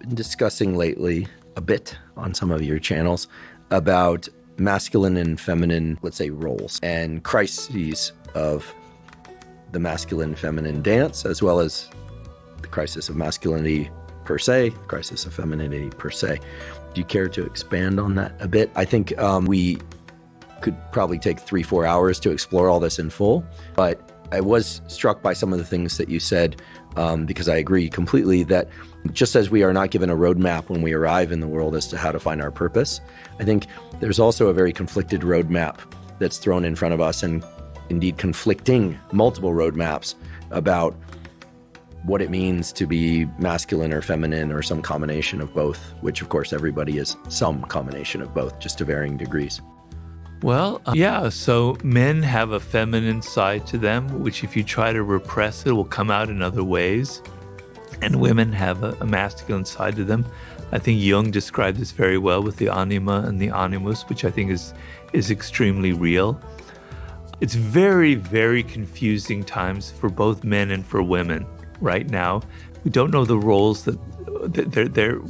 been discussing lately a bit on some of your channels about masculine and feminine, let's say, roles and crises of the masculine-feminine dance, as well as the crisis of masculinity per se, crisis of femininity per se. Do you care to expand on that a bit? I think we could probably take 3-4 hours to explore all this in full, but I was struck by some of the things that you said, because I agree completely that just as we are not given a roadmap when we arrive in the world as to how to find our purpose, I think there's also a very conflicted roadmap that's thrown in front of us, and indeed conflicting multiple roadmaps about what it means to be masculine or feminine or some combination of both, which of course everybody is some combination of both, just to varying degrees. Well, yeah, so men have a feminine side to them, which if you try to repress it will come out in other ways. And women have a masculine side to them. I think Jung described this very well with the anima and the animus, which I think is extremely real. It's very, very confusing times for both men and for women right now. We don't know the roles that they're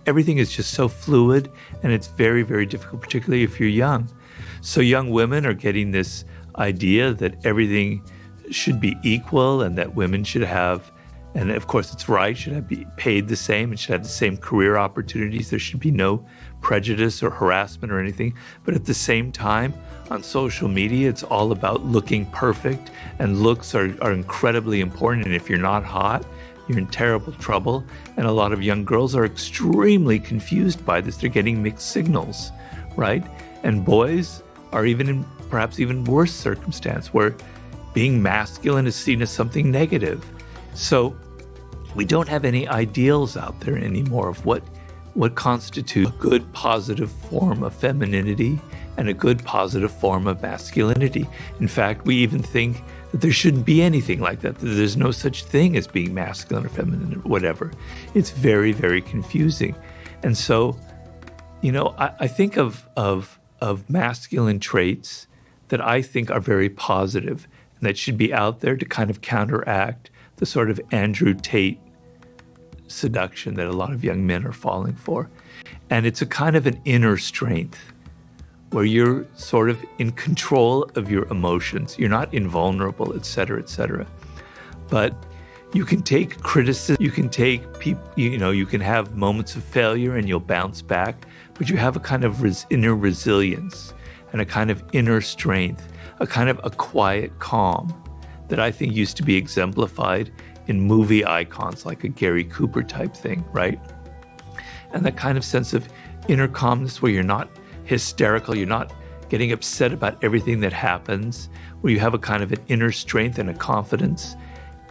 everything is just so fluid, and it's very, very difficult, particularly if you're young. So young women are getting this idea that everything should be equal and that women should have, and of course it's right, should be paid the same and should have the same career opportunities. There should be no prejudice or harassment or anything. But at the same time, on social media, it's all about looking perfect, and looks are incredibly important. And if you're not hot, you're in terrible trouble. And a lot of young girls are extremely confused by this. They're getting mixed signals, right? And boys are even in perhaps even worse circumstance, where being masculine is seen as something negative. So we don't have any ideals out there anymore of what constitutes a good positive form of femininity and a good positive form of masculinity. In fact, we even think that there shouldn't be anything like that there's no such thing as being masculine or feminine or whatever. It's very, very confusing. And so, I think of masculine traits that I think are very positive and that should be out there to kind of counteract the sort of Andrew Tate seduction that a lot of young men are falling for. And it's a kind of an inner strength where you're sort of in control of your emotions. You're not invulnerable, et cetera, et cetera. But you can take criticism, you can take people, you can have moments of failure and you'll bounce back, but you have a kind of inner resilience and a kind of inner strength, a kind of a quiet calm that I think used to be exemplified in movie icons like a Gary Cooper type thing, right? And that kind of sense of inner calmness where you're not hysterical, you're not getting upset about everything that happens, where you have a kind of an inner strength and a confidence,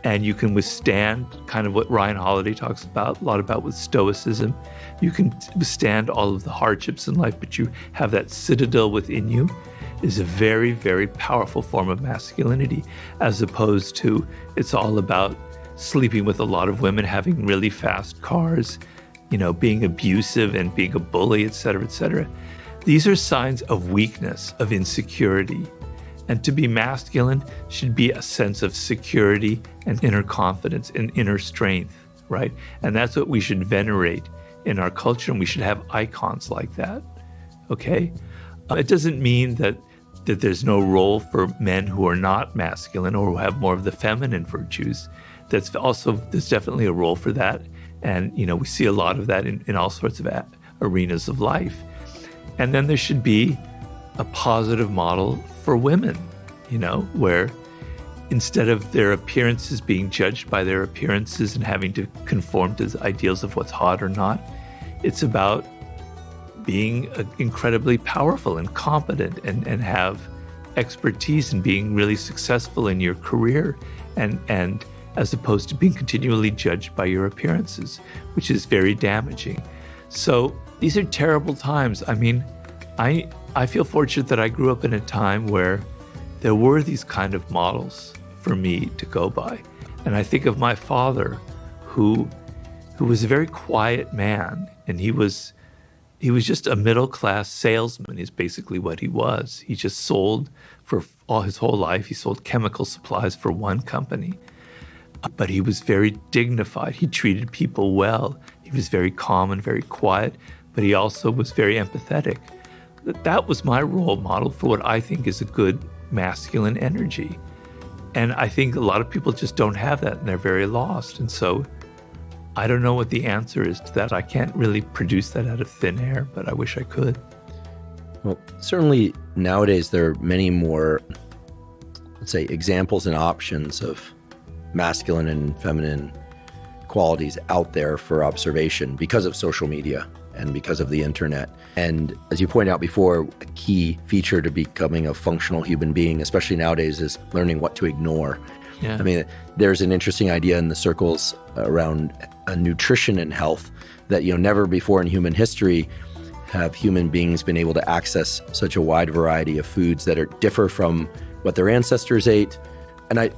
and you can withstand kind of what Ryan Holiday talks about, a lot about with stoicism. You can withstand all of the hardships in life, but you have that citadel within you, is a very, very powerful form of masculinity, as opposed to it's all about sleeping with a lot of women, having really fast cars, being abusive and being a bully, et cetera, et cetera. These are signs of weakness, of insecurity. And to be masculine should be a sense of security and inner confidence and inner strength, right? And that's what we should venerate in our culture, and we should have icons like that, okay? It doesn't mean that there's no role for men who are not masculine or who have more of the feminine virtues. There's definitely a role for that. And, we see a lot of that in all sorts of arenas of life. And then there should be a positive model for women, where instead of their appearances being judged by their appearances and having to conform to the ideals of what's hot or not, it's about being incredibly powerful and competent and have expertise and being really successful in your career, and as opposed to being continually judged by your appearances, which is very damaging. So these are terrible times. I mean, I feel fortunate that I grew up in a time where there were these kind of models for me to go by. And I think of my father, who was a very quiet man, and he was just a middle-class salesman is basically what he was. He just sold for all his whole life. He sold chemical supplies for one company. But he was very dignified. He treated people well. He was very calm and very quiet, but he also was very empathetic. That was my role model for what I think is a good masculine energy. And I think a lot of people just don't have that, and they're very lost. And so I don't know what the answer is to that. I can't really produce that out of thin air, but I wish I could. Well, certainly nowadays there are many more, let's say, examples and options of masculine and feminine qualities out there for observation because of social media and because of the internet. And as you pointed out before, a key feature to becoming a functional human being, especially nowadays, is learning what to ignore. Yeah. I mean, there's an interesting idea in the circles around nutrition and health that, never before in human history have human beings been able to access such a wide variety of foods that differ from what their ancestors ate. And I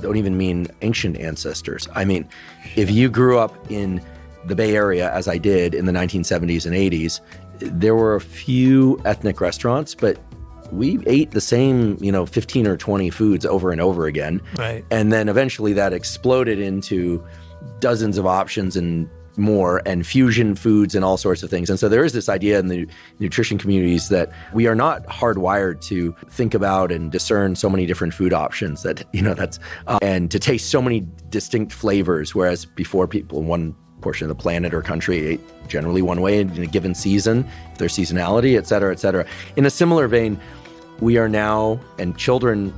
don't even mean ancient ancestors. I mean, if you grew up in the Bay Area, as I did in the 1970s and 80s, there were a few ethnic restaurants, but we ate the same, 15 or 20 foods over and over again. Right. And then eventually that exploded into dozens of options and more, and fusion foods and all sorts of things. And so there is this idea in the nutrition communities that we are not hardwired to think about and discern so many different food options and to taste so many distinct flavors, whereas before people in one portion of the planet or country ate generally one way in a given season, their seasonality, et cetera, et cetera. In a similar vein, we are now, and children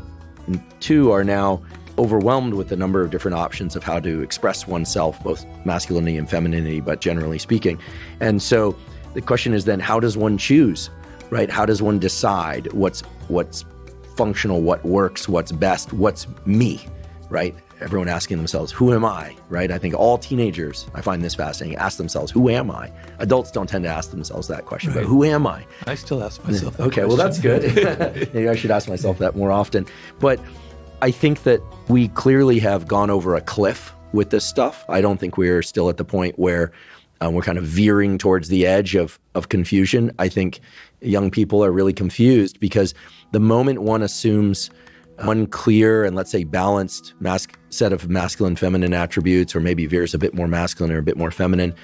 too are now, overwhelmed with the number of different options of how to express oneself, both masculinity and femininity, but generally speaking. And so the question is then, how does one choose, right? How does one decide what's functional, what works, what's best, what's me, right? Everyone asking themselves, who am I, right? I think all teenagers, I find this fascinating, ask themselves, who am I? Adults don't tend to ask themselves that question, right. But who am I? I still ask myself that Okay, question. well, that's good. Maybe I should ask myself that more often. But I think that we clearly have gone over a cliff with this stuff. I don't think we're still at the point where we're kind of veering towards the edge of confusion. I think young people are really confused because the moment one assumes one clear and, let's say, balanced set of masculine feminine attributes, or maybe veers a bit more masculine or a bit more feminine,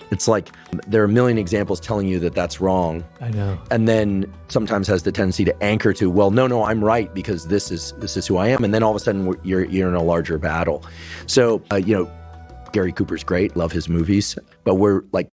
it's like there are a million examples telling you that that's wrong. I know. And then sometimes has the tendency to anchor to, well, no, I'm right because this is who I am. And then all of a sudden you're in a larger battle. So, Gary Cooper's great. Love his movies. But we're like